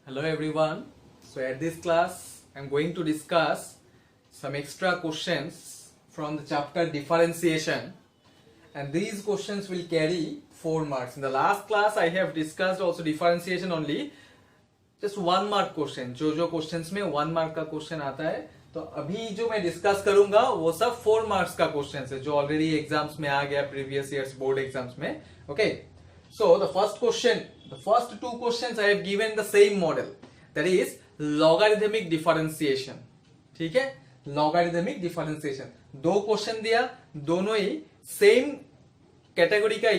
Hello everyone. So at this class I'm going to discuss some extra questions from the chapter differentiation, and these questions will carry 4 marks. In the last class I have discussed also differentiation only, just 1 mark question. जो questions में 1 mark का question आता है, तो अभी जो मैं discuss करूंगा वो सब 4 marks का questions है जो ऑलरेडी एग्जाम्स में आ गया प्रीवियस ईयर्स बोर्ड एग्जाम्स में. Okay, so the first two questions I have given the same model, that is logarithmic differentiation. ठीक है, logarithmic differentiation. दो क्वेश्चन दिया, दोनों ही सेम कैटेगरी का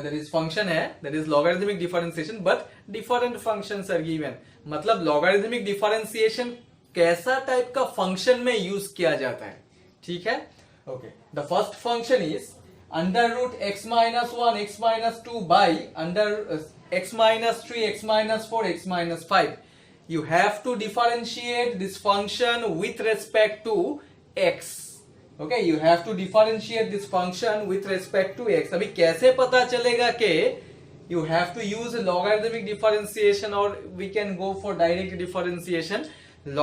that is फंक्शन है, that is logarithmic differentiation, but different functions are given. मतलब logarithmic differentiation कैसा type का फंक्शन में यूज किया जाता है. ठीक है, okay. The first function is under root x minus 1 x minus 2 by under x minus 3 x minus 4 x minus 5. You have to differentiate this function with respect to x. Okay, you have to differentiate this function with respect to x. अभी कैसे पता चलेगा कि you have to use logarithmic differentiation or we can go for direct differentiation.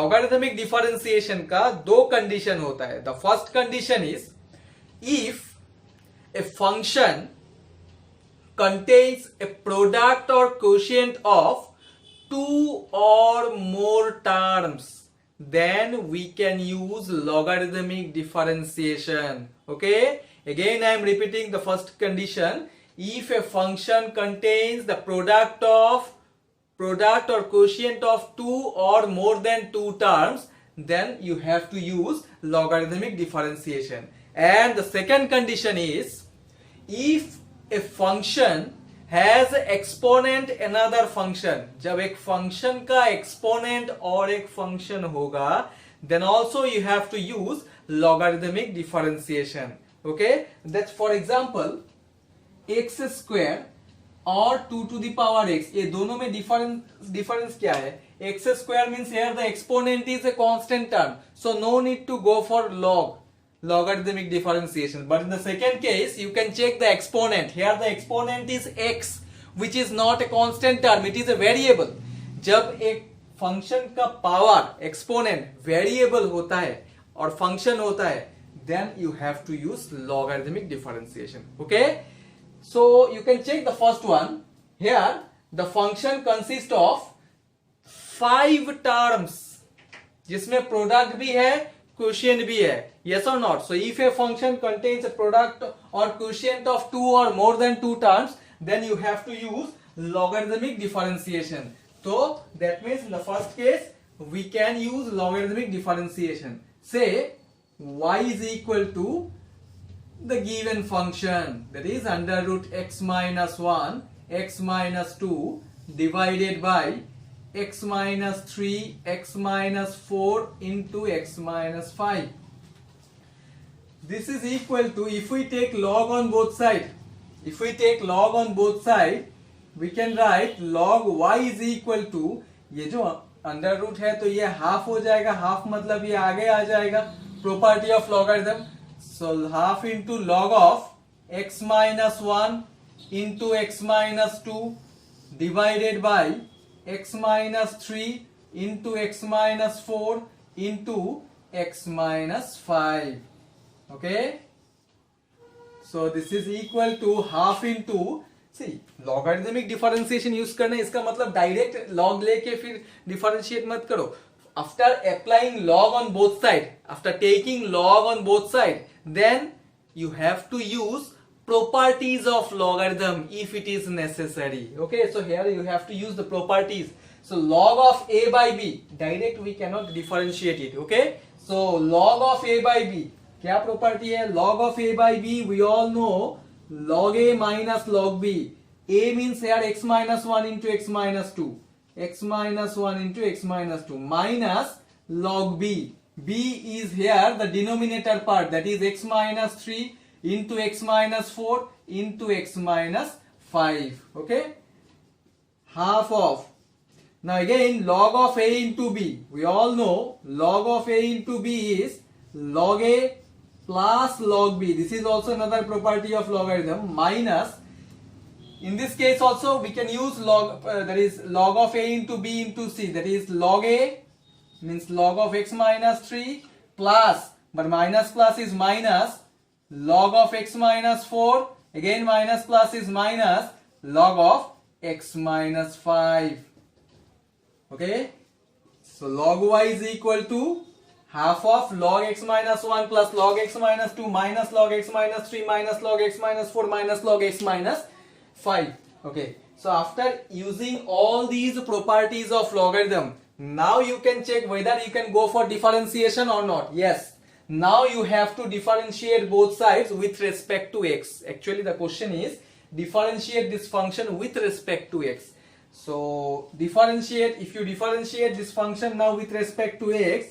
Logarithmic differentiation का दो condition होता है. The first condition is if a function contains a product or quotient of two or more terms, then we can use logarithmic differentiation. Okay, again I am repeating the first condition. If a function contains the product or quotient of two or more than two terms, then you have to use logarithmic differentiation. And the second condition is if a function has exponent another function. जब एक function का exponent और एक function होगा, then also you have to use logarithmic differentiation. Okay, that's for example x square और 2 to the power x, ये दोनों में difference क्या है? x square means here the exponent is a constant term, so no need to go for logarithmic differentiation. But in the second case you can check the exponent. Here the exponent is x, which is not a constant term, it is a variable. जब एक function का power exponent variable होता है और function होता है, then you have to use logarithmic differentiation. Okay, so you can check the first one. Here the function consists of 5 terms जिसमें product भी है, quotient भी है. Yes or not? So if a function contains a product or quotient of 2 or more than 2 terms, then you have to use logarithmic differentiation. So that means in the first case we can use logarithmic differentiation. Say y is equal to the given function, that is under root x minus 1 x minus 2 divided by x minus 3 x minus 4 into x minus 5. This is equal to, if we take log on both sides, we can write log y is equal to, ये जो under root है तो ये half हो जाएगा, half मतलब ये आगे आ जाएगा, property of logarithm. So half into log of x minus 1 into x minus 2 divided by x minus 3 into x minus 4 into x minus 5. Okay, so this is equal to half into, see logarithmic differentiation use करना है, इसका मतलब direct log लेके फिर differentiate मत करो. After applying log on both side, after taking log on both side, then you have to use properties of logarithm if it is necessary. Okay, so here you have to use the properties. So log of a by b, direct we cannot differentiate it. Okay, so log of a by b, क्या property है? log of a by b, we all know log a minus log b. A means here x minus 1 into x minus 2, x minus 1 into x minus 2 minus log b. B is here the denominator part, that is x minus 3 into x minus 4 into x minus 5. Okay, half of. Now again log of a into b, we all know log of a into b is log a plus log b. This is also another property of logarithm, minus In this case also we can use log, that is log of a into b into c, that is log a means log of x minus 3 plus, but minus plus is minus, log of x minus 4, again minus plus is minus, log of x minus 5. Okay, so log y is equal to half of log x minus 1 plus log x minus 2 minus log x minus 3 minus log x minus 4 minus log x minus 5. Okay, so after using all these properties of logarithm, now you can check whether you can go for differentiation or not. Yes, now you have to differentiate both sides with respect to x. Actually the question is differentiate this function with respect to x. So differentiate, if you differentiate this function now with respect to x,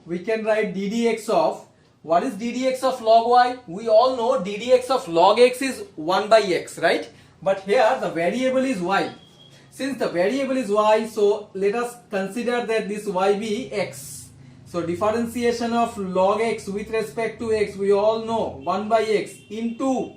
we can write ddx of, what is ddx of log y? We all know ddx of log x is 1 by x, right? But here the variable is y. Since the variable is y, so let us consider that this y be x. So differentiation of log x with respect to x, we all know 1 by x into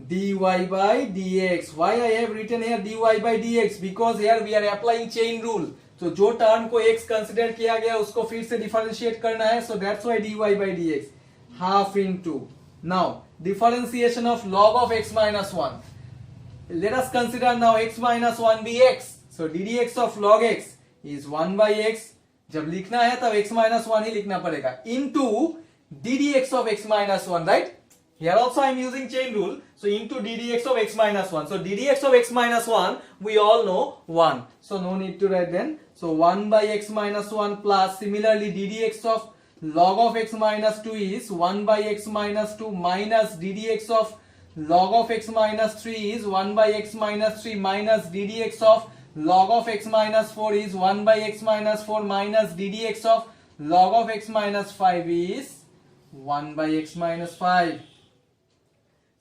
dy by dx. Why I have written here dy by dx? Because here we are applying chain rule. So जो term को x consider किया गया उसको फिर से differentiate करना है. So that's why dy by dx half into. Now differentiation of log of x minus 1. Let us consider now x minus 1 be x. So ddx of log x is 1 by x. जब लिखना है तब x minus 1 ही लिखना पड़ेगा. Into ddx of x minus 1, right? Here also I am using chain rule. So into ddx of x minus 1. So ddx of x minus 1 we all know 1. So no need to write then. So 1 by x minus 1 plus, similarly ddx of log of x minus 2 is 1 by x minus 2 minus ddx of log of x minus 3 is 1 by x minus 3 minus ddx of log of x minus 4 is 1 by x minus 4 minus ddx of log of x minus 5 is 1 by x minus 5.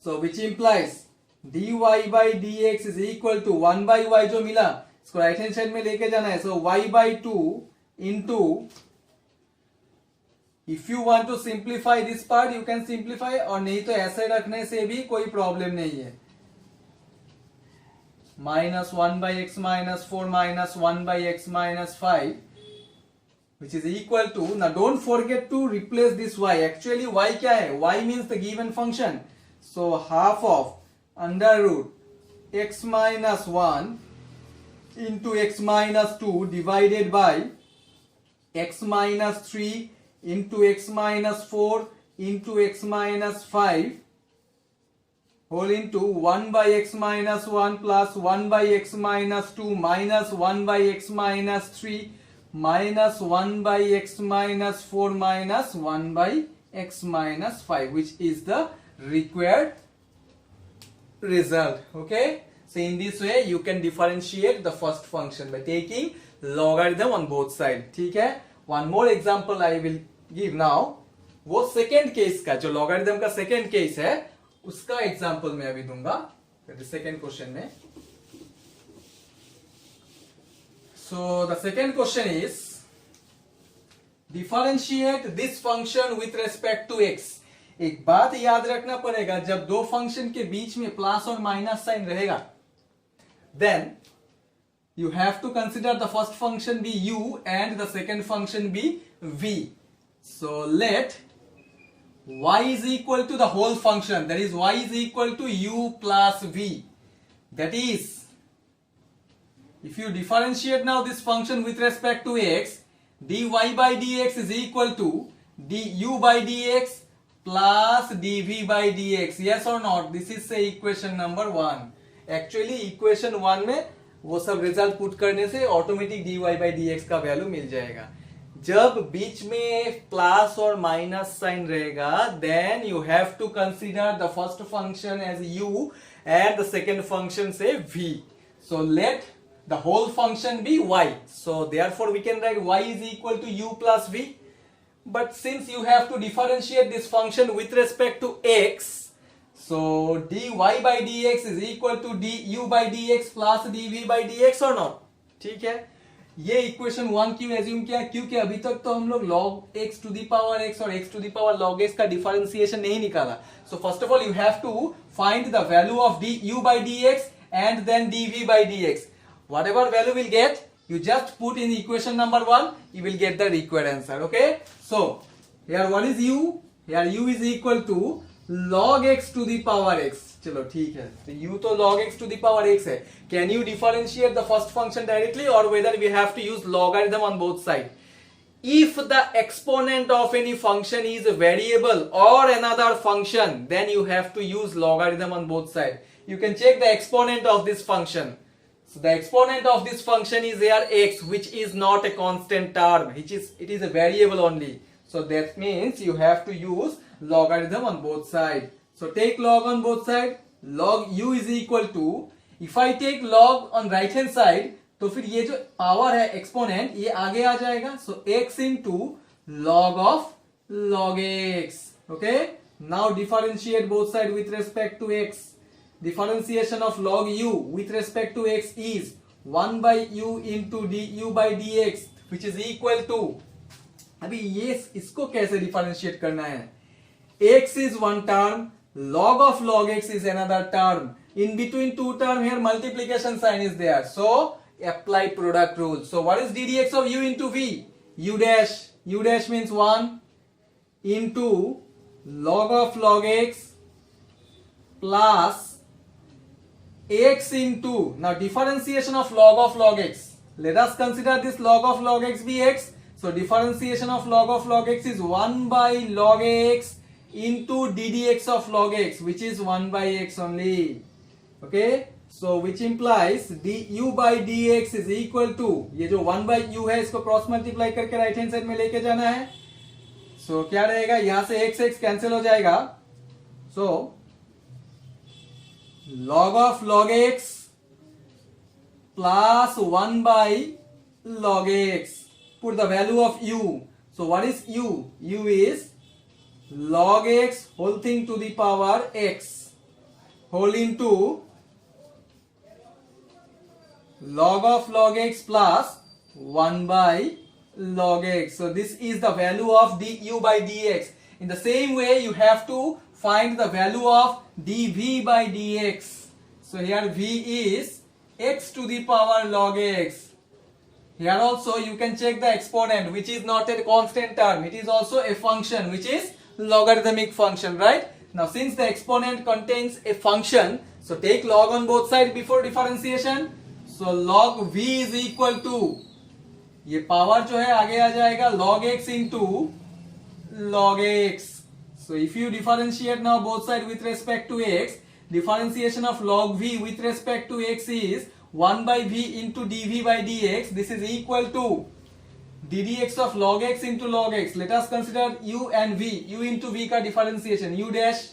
So which implies dy by dx is equal to 1 by y जो मिला इसको right hand side में लेके जाना है. So y by 2 into, if you want to simplify this part you can simplify, और नहीं तो ऐसे रखने से भी कोई प्रॉब्लम नहीं है. Minus 1 by x minus 4 minus 1 by x minus 5 which is equal to, now don't forget to replace this y. Actually y क्या है? Y means the given function. So half of under root x minus 1 into x minus 2 divided by x minus 3 into x minus 4 into x minus 5 whole into 1 by x minus 1 plus 1 by x minus 2 minus 1 by x minus 3 minus 1 by x minus 4 minus 1 by x minus 5, which is the required result. Okay, so in this way you can differentiate the first function by taking logarithm on both sides. ठीक है, one more example I will give now. वो second case का, जो logarithm का second case है उसका example मैं अभी दूंगा second question में. So the second question is differentiate this function with respect to x. एक बात याद रखना पड़ेगा, जब दो फंक्शन के बीच में प्लस और माइनस साइन रहेगा then you have to consider the first function be u and the second function be v. So let y is equal to the whole function, that is y is equal to u plus v. That is, if you differentiate now this function with respect to x, dy by dx is equal to du by dx plus dv by dx. Yes or not? This is say equation number 1. Actually equation 1 में वो सब result put करने से automatic dy by dx का value मिल जाएगा. जब बीच में plus और माइनस साइन रहेगा then you have to consider the first function as u and the second function say v. So let the whole function be y. So therefore we can write y is equal to u plus v. But since you have to differentiate this function with respect to x, so dy by dx is equal to du by dx plus dv by dx or not? ठीक है. ये equation 1 क्यों assume किया, क्योंकि अभी तक तो हम लोग log x to the power x और x to the power log x का डिफरेंशिएशन नहीं निकाला. So first of all you have to find the value of du by dx and then dv by dx. Whatever value will get, you just put in equation number 1, you will get the required answer. Okay, so here what is u, here u is equal to log x to the power x. चलो ठीक है, तो u तो log x to the power x है. Can you differentiate the first function directly or whether we have to use logarithm on both sides? If the exponent of any function is a variable or another function, then you have to use logarithm on both sides. You can check the exponent of this function. So the exponent of this function is here x, which is not a constant term, it is a variable only. So that means you have to use logarithm on both sides. So take log on both sides. Log u is equal to, if I take log on right hand side, तो फिर ये जो power है exponent ये आगे आ जाएगा. सो x into log of log x. Okay, now differentiate both sides with respect to x. Differentiation of log u with respect to x is 1 by u into du by dx, which is equal to, अभी ये इसको कैसे differentiate करना है, x is one term, log of log x is another term, in between two term here multiplication sign is there, so apply product rule. So what is ddx of u into v, u dash means 1 into log of log x plus x into, now differentiation of log x, let us consider this log of log x be x. So differentiation of log x is 1 by log x into ddx of log x, which is 1 by x only. Okay, so which implies du by dx is equal to, ये जो 1 by u है इसको cross multiply करके right hand side में लेके जाना है. सो क्या रहेगा, यहां से x कैंसिल हो जाएगा. सो log of log x plus 1 by log x. Put the value of u. So what is u? U is log x whole thing to the power x whole into log of log x plus 1 by log x. So this is the value of du by dx. In the same way you have to find the value of dv by dx. So here v is x to the power log x. Here also you can check the exponent, which is not a constant term, it is also a function which is logarithmic function, right? Now since the exponent contains a function, so take log on both sides before differentiation. So log v is equal to, ये power जो है आगे आ जाएगा log x into log x. So if you differentiate now both sides with respect to x, differentiation of log v with respect to x is 1 by v into dv by dx. This is equal to ddx of log x into log x. Let us consider u and v. U into v का differentiation, u dash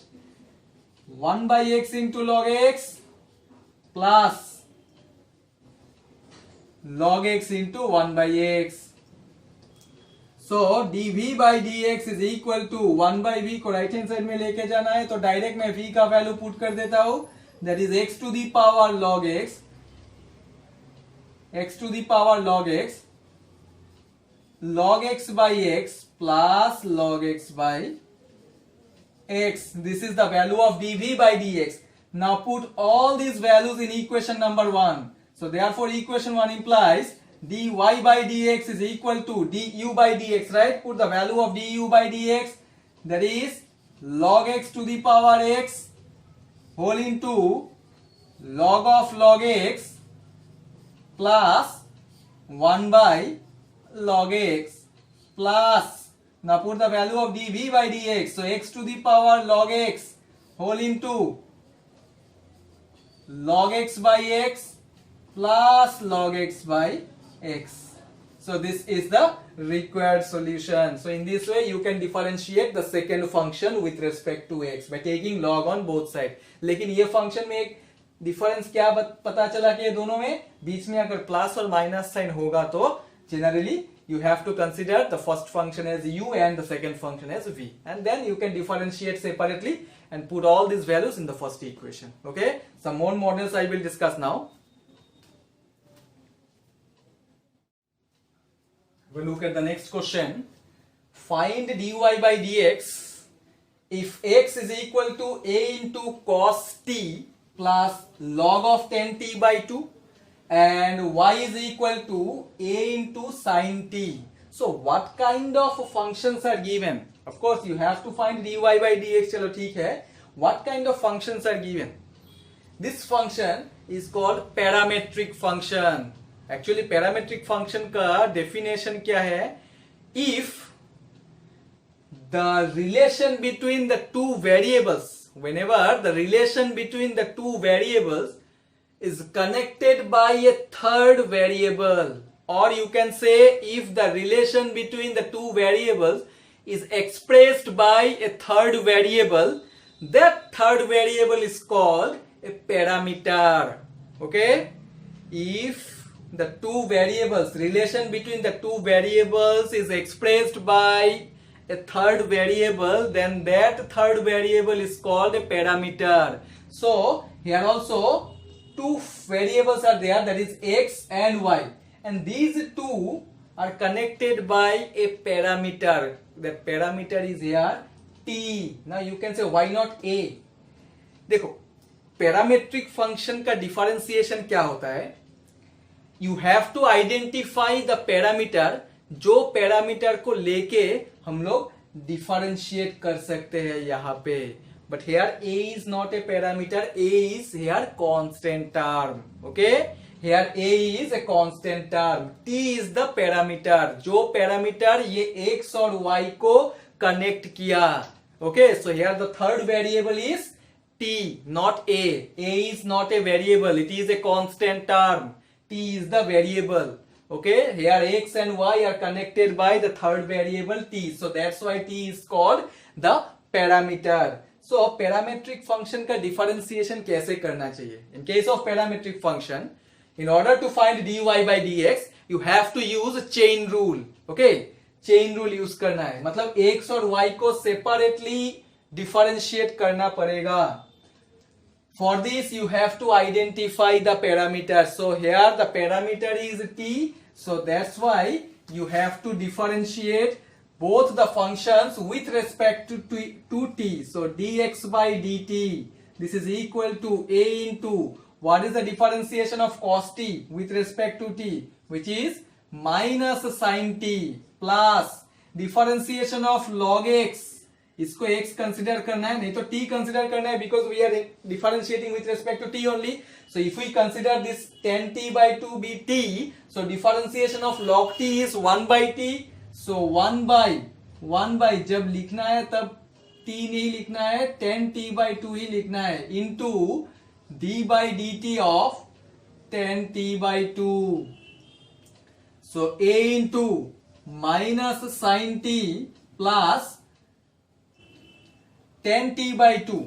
1 by x into log x plus log x into 1 by x. So dv by dx is equal to 1 by v को right hand side में लेके जाना है, तो direct मैं v का value put कर देता हूं, that is x to the power log x, x to the power log x by x plus log x by x. This is the value of dv by dx. Now put all these values in equation number 1. So therefore equation 1 implies dy by dx is equal to du by dx, right? Put the value of du by dx, that is log x to the power x whole into log of log x plus 1 by log x plus, now put the value of dv by dx, so x to the power log x whole into log x by x plus log x by x. So this is the required solution. So in this way you can differentiate the second function with respect to x by taking log on both sides. लेकिन ये function में एक difference क्या पता चला कि ये दोनों में बीच में अगर प्लस और माइनस साइन होगा तो generally you have to consider the first function as u and the second function as v, and then you can differentiate separately and put all these values in the first equation. Okay, some more models I will discuss now. we look at the next question. Find dy by dx if x is equal to a into cos t plus log of 10t by 2 and y is equal to a into sin t. So what kind of functions are given? Of course you have to find dy by dx. चलो ठीक है. What kind of functions are given? This function is called parametric function. Actually parametric function का definition क्या है? If the relation between the two variables, whenever the relation between the two variables is connected by a third variable, or you can say if the relation between the two variables is expressed by a third variable, that third variable is called a parameter. Okay, if the two variables, relation between the two variables is expressed by a third variable, then that third variable is called a parameter. So here also two variables are there, that is x and y, and these two are connected by a parameter. That parameter is here t. Now you can say why not a? देखो parametric function का differentiation क्या होता है? You have to identify the parameter, जो parameter को लेके हम लोग डिफरेंशिएट कर सकते हैं यहाँ पे. But here a is not a parameter, a is here constant term. Okay, here a is a constant term, t is the parameter, जो पैरामीटर ये x और y को कनेक्ट किया. Okay, so here the third variable is t, not a. A is not a variable, it is a constant term. T is the variable. Okay, here x and y are connected by the third variable t, so that's why t is called the parameter. So parametric function का differentiation कैसे करना चाहिए? In case of parametric function, in order to find dy by dx, you have to use chain rule. Okay, chain rule use करना है, मतलब x और y को separately differentiate करना पड़ेगा. For this you have to identify the parameter. So here the parameter is t, so that's why you have to differentiate both the functions with respect to t. So dx by dt, this is equal to a into, what is the differentiation of cos t with respect to t, which is minus sin t, plus differentiation of log x, इसको x consider करना है, नहीं तो t consider करना है, because we are differentiating with respect to t only. So if we consider this 10t by 2 be t, so differentiation of log t is 1 by t. so 1 by जब लिखना है तब t नहीं लिखना है, 10t by 2 ही लिखना है, into d by dt of 10t by 2. so a into minus sin t plus 10t by 2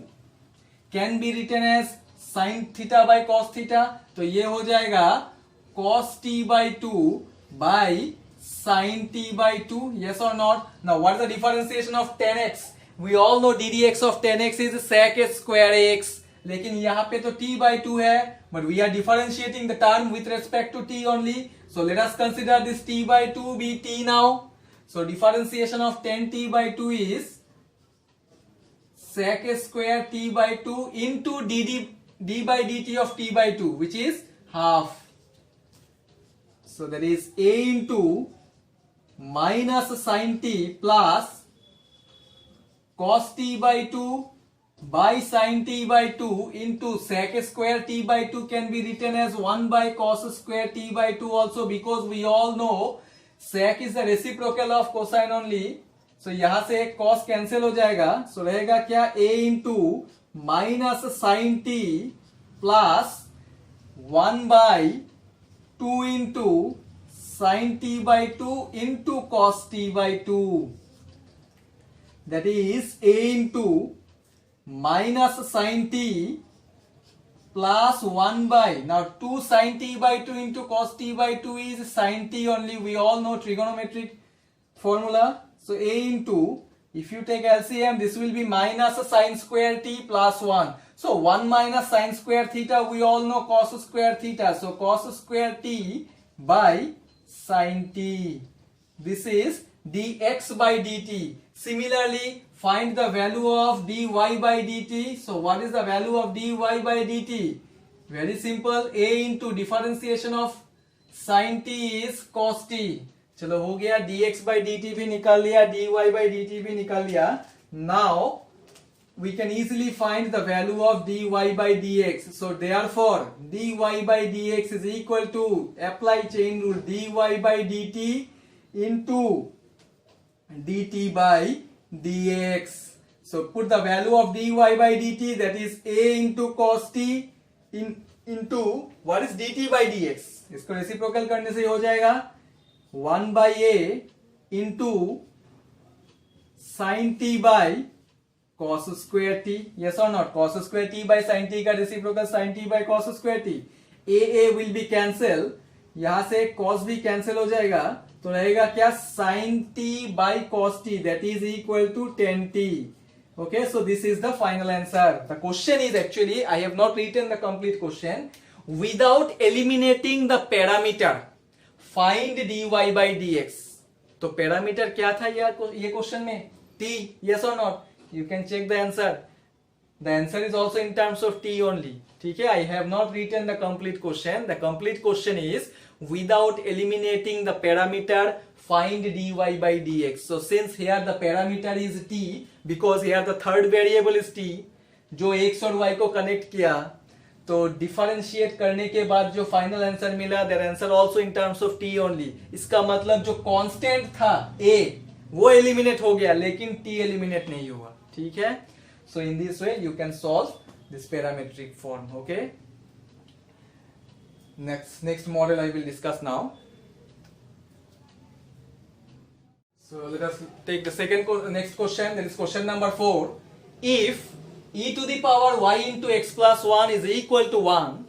can be written as sin theta by cos theta. तो ये हो जाएगा cos t by 2 by sin t by 2. Yes or not? Now what is the differentiation of 10x? We all know ddx of 10x is sec square x. लेकिन यहाँ पे तो t by 2 है, but we are differentiating the term with respect to t only. So let us consider this t by 2 be t now. So differentiation of 10t by 2 is sec square t by 2 into d by dt of t by 2, which is half. So that is a into minus sin t plus cos t by 2 by sin t by 2 into sec square t by 2 can be written as 1 by cos square t by 2 also, because we all know sec is the reciprocal of cosine only. So यहां से cos cancel हो जाएगा, so रहेगा क्या, a into minus sin t plus 1 by 2 into sin t by 2 into cos t by 2. That is a into minus sin t plus 1 by, now 2 sin t by 2 into cos t by 2 is sin t only. We all know trigonometric formula. So a into, if you take LCM, this will be minus sin square t plus 1. So 1 minus sin square theta, we all know cos square theta. So cos square t by sin t. this is dx by dt. Similarly, find the value of dy by dt. So what is the value of dy by dt? Very simple, a into differentiation of sin t is cos t. चलो हो गया, dx by dt भी निकाल लिया, dy by dt भी निकाल लिया. Now we can easily find the value of dy by dx. So therefore dy by dx is equal to, apply chain rule, dy by dt into dt by dx. So put the value of dy by dt, that is a into cos t into what is dt by dx. इसको reciprocal करने से हो जाएगा 1 by a into sin t by cos square t. Yes or not? Cos square t by sin t का reciprocal sin t by cos square t. a will be cancel, यहां से cos भी cancel हो जाएगा, तो रहेगा क्या, sin t by cos t, that is equal to tan t. Okay, so this is the final answer. The question is, actually I have not written the complete question. Without eliminating the parameter, find dy by dx. तो parameter क्या था यार ये question में, t. Yes or not? You can check the answer. The answer is also in terms of t only. ठीक है, I have not written the complete question. The complete question is, without eliminating the parameter, find dy by dx. So since here the parameter is t, because here the third variable is t, जो x और y को connect किया, तो differentiate करने के बाद जो final answer मिला, that answer also in terms of t only. इसका मतलब जो कांस्टेंट था a, वो एलिमिनेट हो गया, लेकिन t एलिमिनेट नहीं हुआ. ठीक है, so in this way you can solve this parametric form. Okay, next model I will discuss now. So let us take the next question, that is question number 4. If e to the power y into x plus 1 is equal to 1,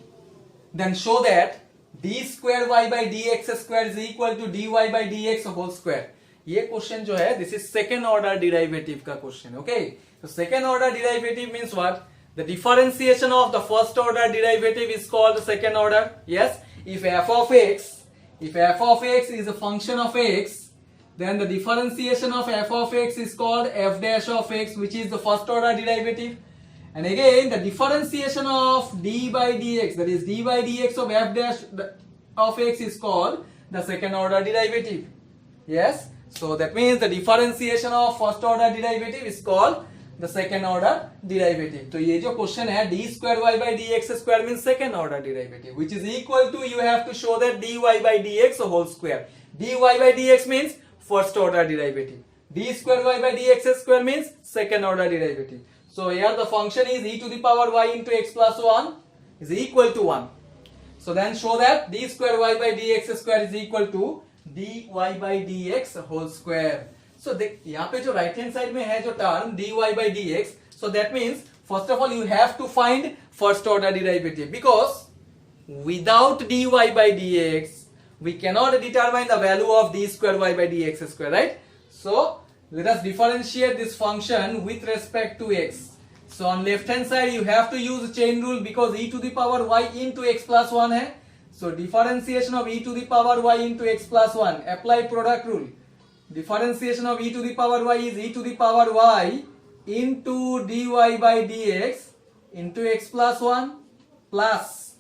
then show that d square y by dx square is equal to dy by dx whole square. ये question जो है, this is second order derivative का question. Okay, so second order derivative means what? The differentiation of the first order derivative is called the second order. Yes, if f of x is a function of x, then the differentiation of f of x is called f dash of x, which is the first order derivative. And again, the differentiation of d by dx, that is d by dx of f dash of x, is called the second order derivative. Yes, so that means the differentiation of first order derivative is called the second order derivative. तो ये जो question है, d square y by dx square means second order derivative, which is equal to, you have to show that dy by dx whole square. dy by dx means first order derivative, d square y by dx square means second order derivative. So here the function is e to the power y into x plus 1 is equal to 1. So then show that d square y by dx square is equal to dy by dx whole square. So यहाँ पे जो right hand side में है जो term dy by dx, so that means first of all you have to find first order derivative, because without dy by dx we cannot determine the value of d square y by dx square, right? So let us differentiate this function with respect to x. So on left hand side you have to use chain rule, because e to the power y into x plus 1 है. So differentiation of e to the power y into x plus 1, apply product rule. Differentiation of e to the power y is e to the power y into dy by dx into x plus 1 plus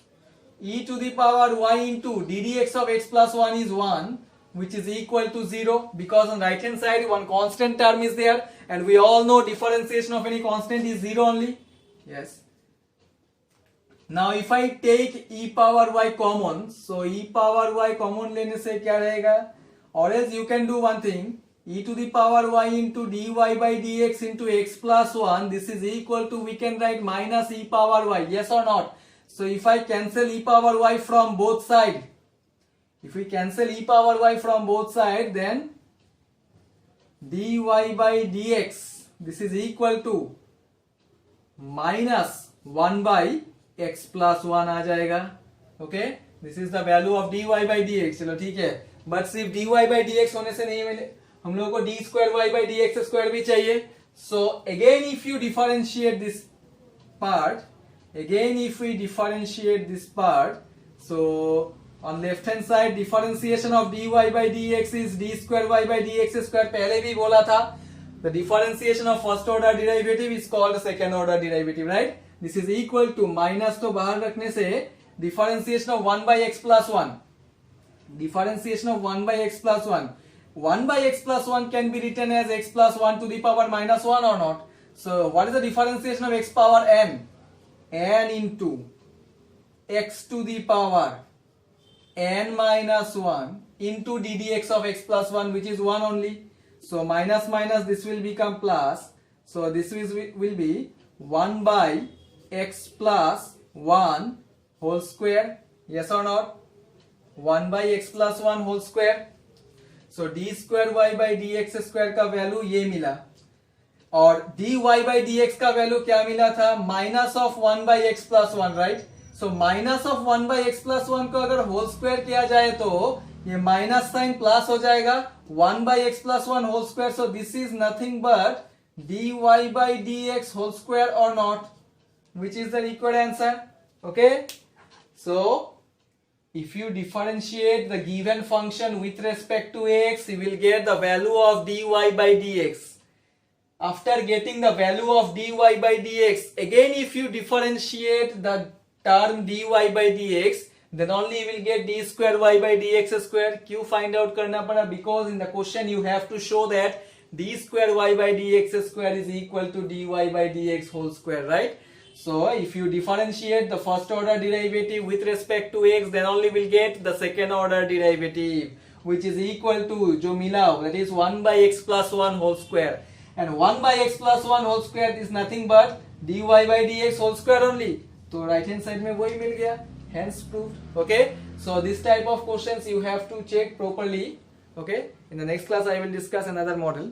e to the power y into ddx of x plus 1 is 1, which is equal to 0, because on right hand side one constant term is there, and we all know differentiation of any constant is 0 only. Yes. Now if I take e power y common, so e power y common लेने से क्या रहेगा, or else you can do one thing, e to the power y into dy by dx into x plus 1, this is equal to, we can write minus e power y. Yes or not? So if I cancel e power y from both sides, if we cancel e power y from both sides, then dy by dx, this is equal to minus 1 by x plus 1 आ जाएगा. Okay, this is the value of dy by dx. चलो ठीक है, but सिर्फ dy by dx होने से नहीं मिले, हम लोगों को d square y by dx square भी चाहिए. So again if you differentiate this part, so On left hand side differentiation of dy by dx is d square y by dx square. पहले भी बोला था the differentiation of first order derivative is called second order derivative, right? This is equal to minus तो बाहर रखने से differentiation of 1 by x plus 1. Differentiation of 1 by x plus 1. 1 by x plus 1 can be written as x plus 1 to the power minus 1 or not? So what is the differentiation of x power n? N into x to the power n minus 1 into d dx of x plus 1, which is 1 only. So minus minus this will become plus. So this will be 1 by x plus 1 whole square. Yes or not? 1 by x plus 1 whole square. So d square y by dx square का value ये मिला और dy by dx का value क्या मिला था? Minus of 1 by x plus 1, right? So minus of 1 by x plus 1 को अगर होल स्क्वायर किया जाए तो ये माइनस साइन प्लस हो जाएगा 1 by x plus 1 whole square. So this is nothing but dy by dx whole square or not, which is the required answer. Okay, so if you differentiate the given function with respect to x, you will get the value of dy by dx. After getting the value of dy by dx, again if you differentiate the term dy by dx, then only you will get d square y by dx square. क्यों find out करना पड़ा? Because in the question you have to show that d square y by dx square is equal to dy by dx whole square, right? So if you differentiate the first order derivative with respect to x, then only will get the second order derivative, which is equal to जो मिला that is 1 by x plus 1 whole square, and 1 by x plus 1 whole square is nothing but dy by dx whole square only. तो right hand side में वही मिल गया, hence proved. Okay, so this type of questions you have to check properly. Okay, in the next class I will discuss another model.